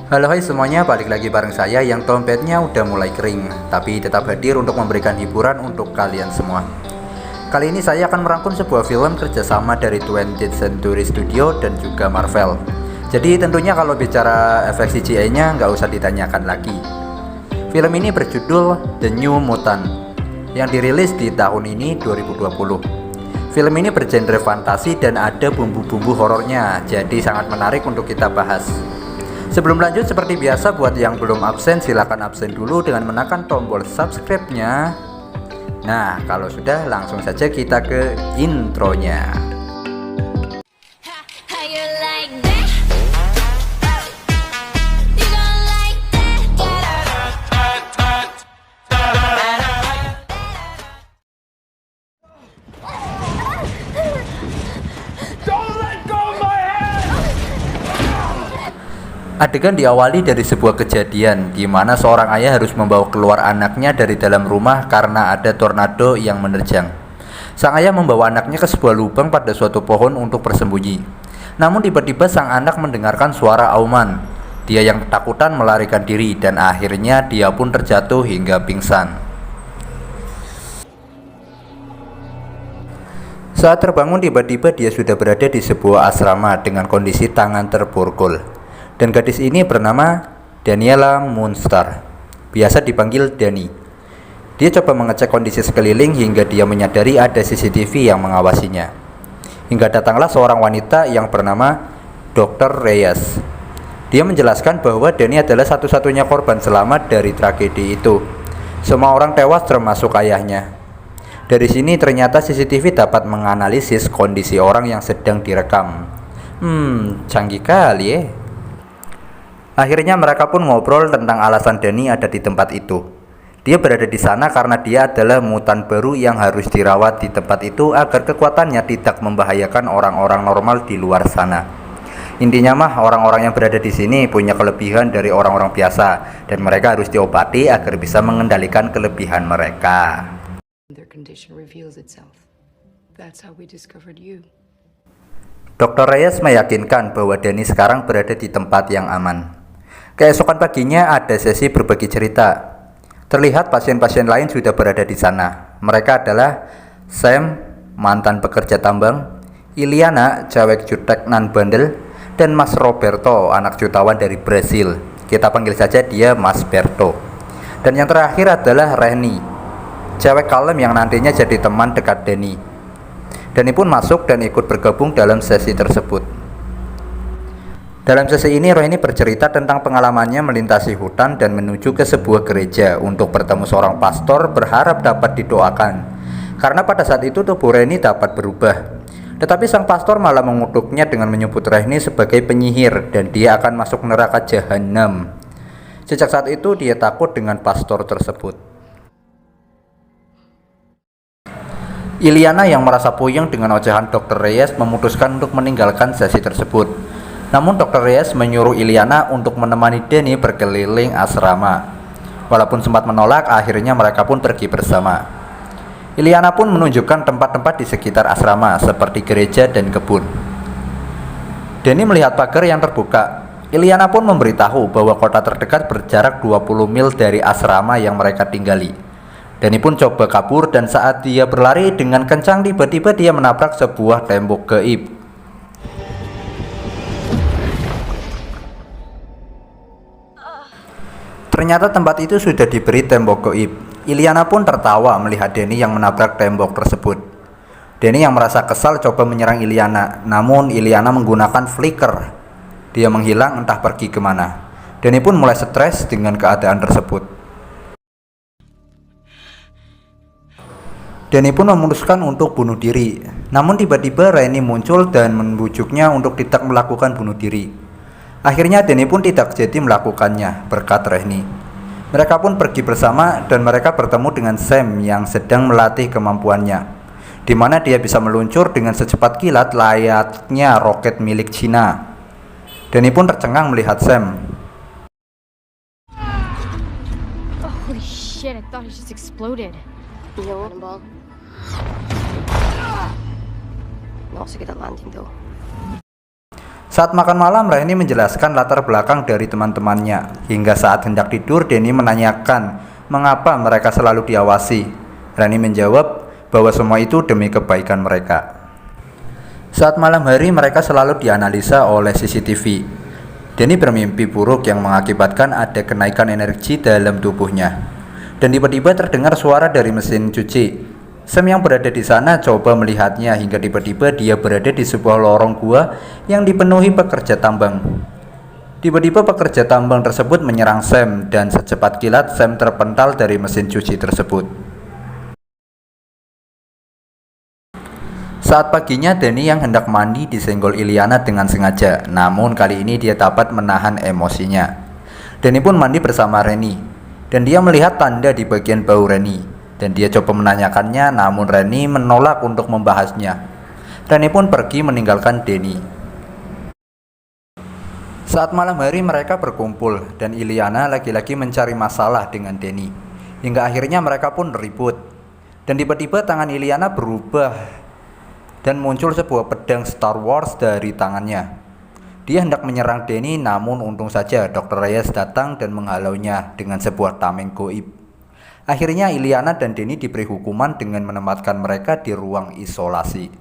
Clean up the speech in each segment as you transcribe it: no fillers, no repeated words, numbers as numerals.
Halo hai semuanya, balik lagi bareng saya yang dompetnya udah mulai kering, tapi tetap hadir untuk memberikan hiburan untuk kalian semua. Kali ini saya akan merangkum sebuah film kerjasama dari 20th Century Studio dan juga Marvel. Jadi tentunya kalau bicara efek CGI-nya nggak usah ditanyakan lagi. Film ini berjudul The New Mutant, yang dirilis di tahun ini 2020. Film ini bergenre fantasi dan ada bumbu-bumbu horornya, jadi sangat menarik untuk kita bahas. Sebelum lanjut, seperti biasa buat yang belum absen silakan absen dulu dengan menekan tombol subscribe-nya. Nah, kalau sudah langsung saja kita ke intronya. Adegan diawali dari sebuah kejadian di mana seorang ayah harus membawa keluar anaknya dari dalam rumah karena ada tornado yang menerjang. Sang ayah membawa anaknya ke sebuah lubang pada suatu pohon untuk bersembunyi. Namun tiba-tiba sang anak mendengarkan suara auman. Dia yang ketakutan melarikan diri dan akhirnya dia pun terjatuh hingga pingsan. Saat terbangun tiba-tiba dia sudah berada di sebuah asrama dengan kondisi tangan terborgol. Dan gadis ini bernama Daniela Moonstar, biasa dipanggil Dani. Dia coba mengecek kondisi sekeliling hingga dia menyadari ada CCTV yang mengawasinya. Hingga datanglah seorang wanita yang bernama Dr. Reyes. Dia menjelaskan bahwa Dani adalah satu-satunya korban selamat dari tragedi itu. Semua orang tewas termasuk ayahnya. Dari sini ternyata CCTV dapat menganalisis kondisi orang yang sedang direkam. Canggih kali ya. Akhirnya mereka pun ngobrol tentang alasan Dani ada di tempat itu. Dia berada di sana karena dia adalah mutan baru yang harus dirawat di tempat itu agar kekuatannya tidak membahayakan orang-orang normal di luar sana. Intinya mah orang-orang yang berada di sini punya kelebihan dari orang-orang biasa dan mereka harus diobati agar bisa mengendalikan kelebihan mereka. Dr. Reyes meyakinkan bahwa Dani sekarang berada di tempat yang aman. Keesokan paginya ada sesi berbagi cerita. Terlihat pasien-pasien lain sudah berada di sana. Mereka adalah Sam, mantan pekerja tambang, Iliana, cewek jutek nan bandel, dan Mas Roberto, anak jutawan dari Brasil. Kita panggil saja dia Mas Berto. Dan yang terakhir adalah Reni, cewek kalem yang nantinya jadi teman dekat Dani. Dani pun masuk dan ikut bergabung dalam sesi tersebut. Dalam sesi ini Rohini bercerita tentang pengalamannya melintasi hutan dan menuju ke sebuah gereja untuk bertemu seorang pastor berharap dapat didoakan. Karena pada saat itu tubuh Reni dapat berubah. Tetapi sang pastor malah mengutuknya dengan menyebut Reni sebagai penyihir dan dia akan masuk neraka jahanam. Sejak saat itu dia takut dengan pastor tersebut. Iliana yang merasa puyeng dengan ocehan Dr. Reyes memutuskan untuk meninggalkan sesi tersebut. Namun Dr. Reyes menyuruh Iliana untuk menemani Dani berkeliling asrama. Walaupun sempat menolak, akhirnya mereka pun pergi bersama. Iliana pun menunjukkan tempat-tempat di sekitar asrama seperti gereja dan kebun. Dani melihat pagar yang terbuka. Iliana pun memberitahu bahwa kota terdekat berjarak 20 mil dari asrama yang mereka tinggali. Dani pun coba kabur dan saat dia berlari dengan kencang tiba-tiba dia menabrak sebuah tembok gaib. Ternyata tempat itu sudah diberi tembok gaib. Iliana pun tertawa melihat Dani yang menabrak tembok tersebut. Dani yang merasa kesal coba menyerang Iliana, namun Iliana menggunakan flicker. Dia menghilang entah pergi kemana. Dani pun mulai stres dengan keadaan tersebut. Dani pun memutuskan untuk bunuh diri. Namun tiba-tiba Reni muncul dan membujuknya untuk tidak melakukan bunuh diri. Akhirnya Dani pun tidak jadi melakukannya berkat Reni. Mereka pun pergi bersama dan mereka bertemu dengan Sam yang sedang melatih kemampuannya, di mana dia bisa meluncur dengan secepat kilat layaknya roket milik Cina. Dani pun tercengang melihat Sam. Holy shit, I thought it just exploded. No sé qué tal landing though. Saat makan malam, Reni menjelaskan latar belakang dari teman-temannya. Hingga saat hendak tidur, Denny menanyakan mengapa mereka selalu diawasi. Reni menjawab bahwa semua itu demi kebaikan mereka. Saat malam hari, mereka selalu dianalisa oleh CCTV. Denny bermimpi buruk yang mengakibatkan ada kenaikan energi dalam tubuhnya. Dan tiba-tiba terdengar suara dari mesin cuci. Sam yang berada di sana coba melihatnya hingga tiba-tiba dia berada di sebuah lorong gua yang dipenuhi pekerja tambang. Tiba-tiba pekerja tambang tersebut menyerang Sam dan secepat kilat Sam terpental dari mesin cuci tersebut. Saat paginya, Denny yang hendak mandi disenggol Iliana dengan sengaja. Namun kali ini dia dapat menahan emosinya. Denny pun mandi bersama Reni dan dia melihat tanda di bagian bau Reni. Dan dia coba menanyakannya, namun Reni menolak untuk membahasnya. Reni pun pergi meninggalkan Denny. Saat malam hari mereka berkumpul dan Iliana lagi-lagi mencari masalah dengan Denny. Hingga akhirnya mereka pun ribut. Dan tiba-tiba tangan Iliana berubah dan muncul sebuah pedang Star Wars dari tangannya. Dia hendak menyerang Denny, namun untung saja Dr. Reyes datang dan menghalaunya dengan sebuah tameng goib. Akhirnya Iliana dan Denny diberi hukuman dengan menempatkan mereka di ruang isolasi.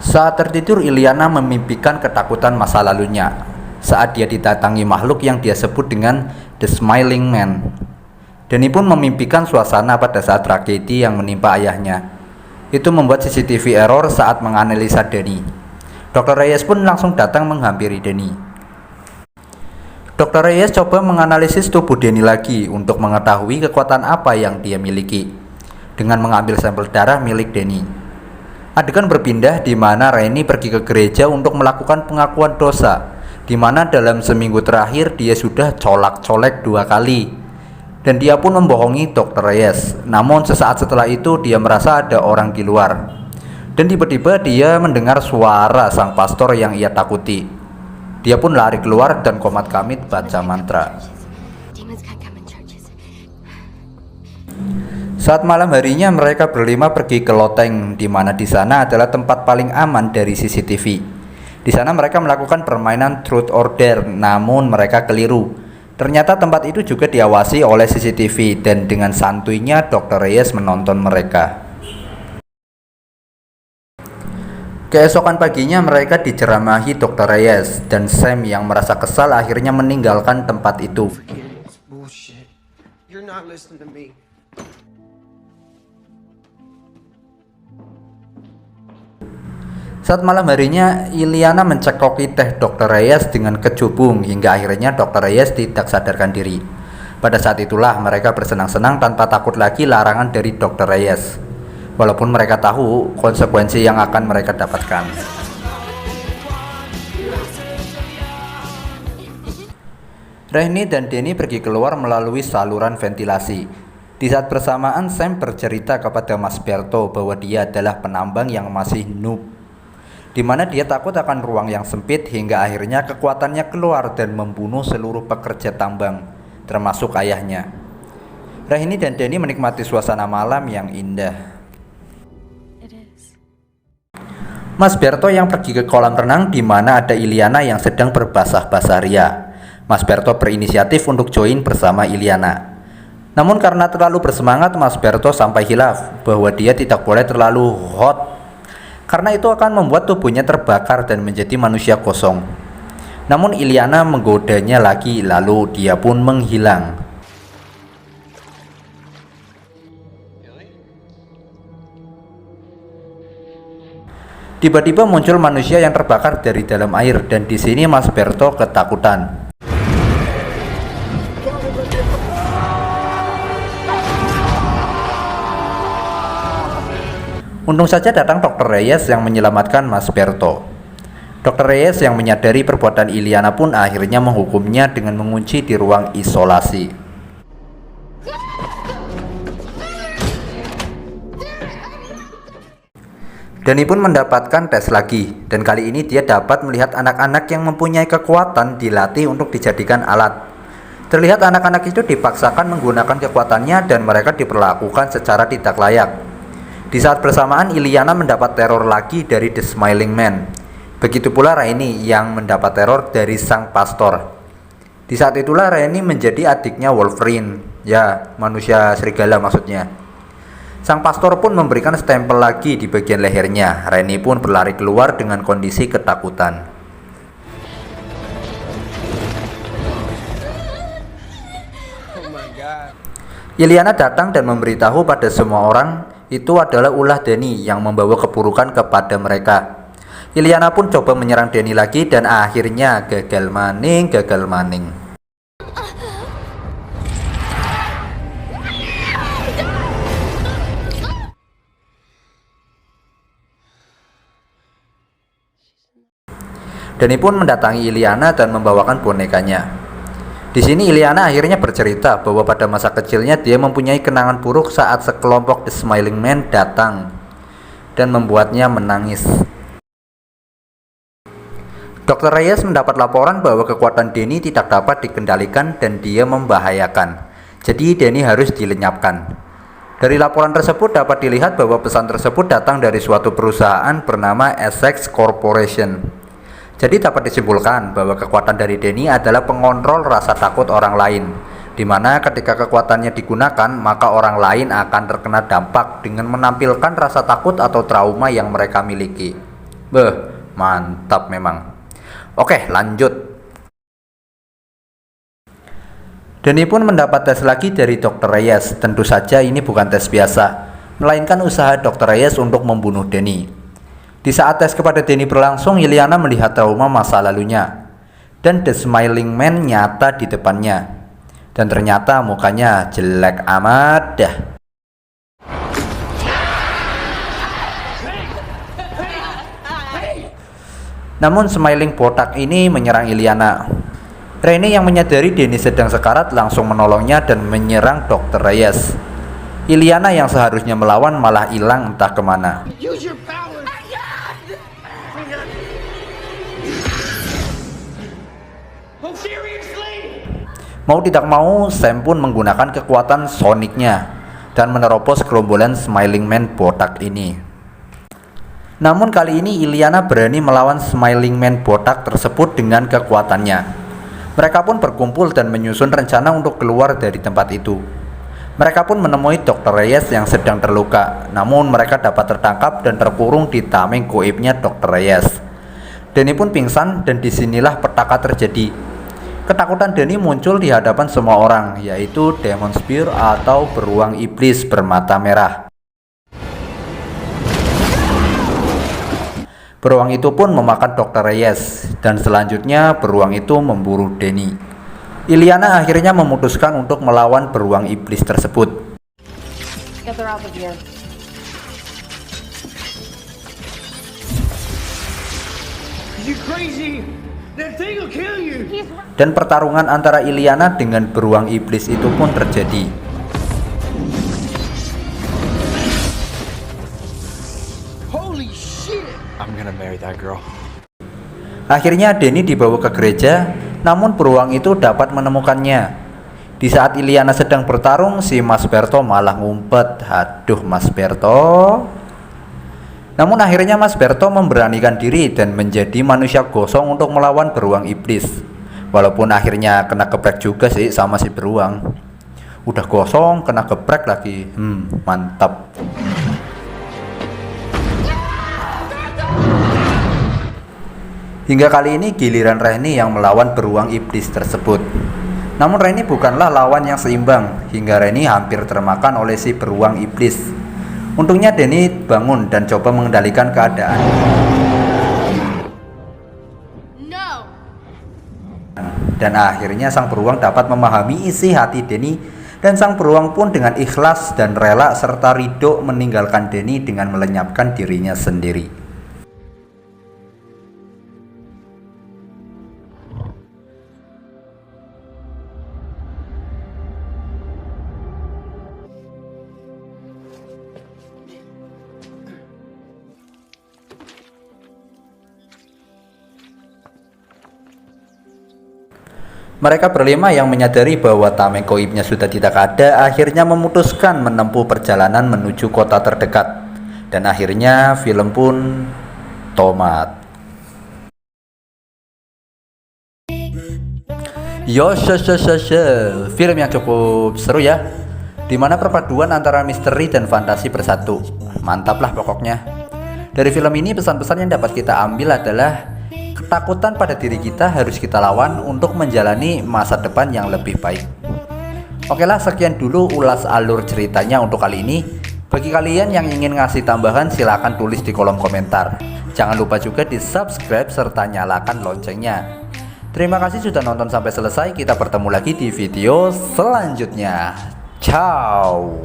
Saat tertidur, Iliana memimpikan ketakutan masa lalunya saat dia didatangi makhluk yang dia sebut dengan The Smiling Man. Denny pun memimpikan suasana pada saat tragedi yang menimpa ayahnya. Itu membuat CCTV error saat menganalisa Denny. Dr. Reyes pun langsung datang menghampiri Denny. Dr. Reyes coba menganalisis tubuh Denny lagi untuk mengetahui kekuatan apa yang dia miliki dengan mengambil sampel darah milik Denny. Adegan berpindah di mana Reni pergi ke gereja untuk melakukan pengakuan dosa, di mana dalam seminggu terakhir dia sudah colak-colek 2 kali. Dan dia pun membohongi Dr. Reyes. Namun sesaat setelah itu dia merasa ada orang di luar. Dan tiba-tiba dia mendengar suara sang pastor yang ia takuti. Dia pun lari keluar dan komat kamit baca mantra. Saat malam harinya mereka berlima pergi ke loteng, di mana di sana adalah tempat paling aman dari CCTV. Di sana mereka melakukan permainan Truth or Dare, namun mereka keliru. Ternyata tempat itu juga diawasi oleh CCTV dan dengan santuinya Dr. Reyes menonton mereka. Keesokan paginya mereka diceramahi Dr. Reyes dan Sam yang merasa kesal akhirnya meninggalkan tempat itu. Saat malam harinya, Iliana mencekoki teh Dr. Reyes dengan kecubung hingga akhirnya Dr. Reyes tidak sadarkan diri. Pada saat itulah mereka bersenang-senang tanpa takut lagi larangan dari Dr. Reyes. Walaupun mereka tahu konsekuensi yang akan mereka dapatkan. Reni dan Denny pergi keluar melalui saluran ventilasi. Di saat bersamaan, Sam bercerita kepada Mas Berto bahwa dia adalah penambang yang masih noob, di mana dia takut akan ruang yang sempit hingga akhirnya kekuatannya keluar dan membunuh seluruh pekerja tambang, termasuk ayahnya. Reni dan Denny menikmati suasana malam yang indah. Mas Berto yang pergi ke kolam renang di mana ada Iliana yang sedang berbasah-basah ria. Mas Berto berinisiatif untuk join bersama Iliana. Namun karena terlalu bersemangat, Mas Berto sampai hilaf bahwa dia tidak boleh terlalu hot, karena itu akan membuat tubuhnya terbakar dan menjadi manusia kosong. Namun Iliana menggodanya lagi, lalu dia pun menghilang. Tiba-tiba muncul manusia yang terbakar dari dalam air dan di sini Mas Berto ketakutan. Untung saja datang Dr. Reyes yang menyelamatkan Mas Berto. Dr. Reyes yang menyadari perbuatan Iliana pun akhirnya menghukumnya dengan mengunci di ruang isolasi. Denny pun mendapatkan tes lagi, dan kali ini dia dapat melihat anak-anak yang mempunyai kekuatan dilatih untuk dijadikan alat. Terlihat anak-anak itu dipaksakan menggunakan kekuatannya dan mereka diperlakukan secara tidak layak. Di saat bersamaan Illyana mendapat teror lagi dari The Smiling Man. Begitu pula Rainy yang mendapat teror dari sang pastor. Di saat itulah Rainy menjadi adiknya Wolverine, ya manusia serigala maksudnya. Sang pastor pun memberikan stempel lagi di bagian lehernya. Rainy pun berlari keluar dengan kondisi ketakutan. Illyana datang dan memberitahu pada semua orang itu adalah ulah Danny yang membawa keburukan kepada mereka. Illyana pun coba menyerang Danny lagi dan akhirnya gagal maning. Danny pun mendatangi Illyana dan membawakan bonekanya. Di sini Illyana akhirnya bercerita bahwa pada masa kecilnya dia mempunyai kenangan buruk saat sekelompok The Smiling Man datang dan membuatnya menangis. Dr. Reyes mendapat laporan bahwa kekuatan Danny tidak dapat dikendalikan dan dia membahayakan. Jadi Danny harus dilenyapkan. Dari laporan tersebut dapat dilihat bahwa pesan tersebut datang dari suatu perusahaan bernama Essex Corporation. Jadi dapat disimpulkan bahwa kekuatan dari Danny adalah pengontrol rasa takut orang lain, di mana ketika kekuatannya digunakan, maka orang lain akan terkena dampak dengan menampilkan rasa takut atau trauma yang mereka miliki. Mantap memang. Oke, lanjut. Danny pun mendapat tes lagi dari Dr. Reyes. Tentu saja ini bukan tes biasa, melainkan usaha Dr. Reyes untuk membunuh Danny. Di saat tes kepada Danny berlangsung, Illyana melihat trauma masa lalunya. Dan The Smiling Man nyata di depannya. Dan ternyata mukanya jelek amat dah. Namun Smiling botak ini menyerang Illyana. Rainy yang menyadari Danny sedang sekarat langsung menolongnya dan menyerang Dr. Reyes. Illyana yang seharusnya melawan malah hilang entah kemana. Mau tidak mau, Sam pun menggunakan kekuatan sonicnya dan menerobos gerombolan Smiling Man botak ini. Namun kali ini Illyana berani melawan Smiling Man botak tersebut dengan kekuatannya. Mereka pun berkumpul dan menyusun rencana untuk keluar dari tempat itu. Mereka pun menemui Dr. Reyes yang sedang terluka. Namun mereka dapat tertangkap dan terkurung di tameng goibnya Dr. Reyes. Danny pun pingsan dan disinilah petaka terjadi. Ketakutan Danny muncul di hadapan semua orang, yaitu Demon Spear atau beruang iblis bermata merah. Beruang itu pun memakan Dr. Reyes, dan selanjutnya beruang itu memburu Danny. Illyana akhirnya memutuskan untuk melawan beruang iblis tersebut. Dan pertarungan antara Illyana dengan beruang iblis itu pun terjadi. Akhirnya Danny dibawa ke gereja, namun beruang itu dapat menemukannya. Di saat Illyana sedang bertarung, si Mas Berto malah ngumpet. Aduh, Mas Berto. Namun akhirnya Mas Berto memberanikan diri dan menjadi manusia gosong untuk melawan beruang iblis. Walaupun akhirnya kena geprek juga sih sama si beruang. Udah gosong kena geprek lagi. Mantap. Hingga kali ini giliran Rainy yang melawan beruang iblis tersebut. Namun Rainy bukanlah lawan yang seimbang, hingga Rainy hampir termakan oleh si beruang iblis. Untungnya Danny bangun dan coba mengendalikan keadaan. No. Dan akhirnya sang beruang dapat memahami isi hati Danny, dan sang beruang pun dengan ikhlas dan rela serta ridho meninggalkan Danny dengan melenyapkan dirinya sendiri. Mereka berlima yang menyadari bahwa tameng goibnya sudah tidak ada akhirnya memutuskan menempuh perjalanan menuju kota terdekat. Dan akhirnya film pun tamat. Film yang cukup seru ya, dimana perpaduan antara misteri dan fantasi bersatu. Mantap lah pokoknya. Dari film ini pesan-pesan yang dapat kita ambil adalah ketakutan pada diri kita harus kita lawan untuk menjalani masa depan yang lebih baik. Oke lah, sekian dulu ulas alur ceritanya untuk kali ini. Bagi kalian yang ingin ngasih tambahan silahkan tulis di kolom komentar. Jangan lupa juga di subscribe serta nyalakan loncengnya. Terima kasih sudah nonton sampai selesai. Kita bertemu lagi di video selanjutnya. Ciao.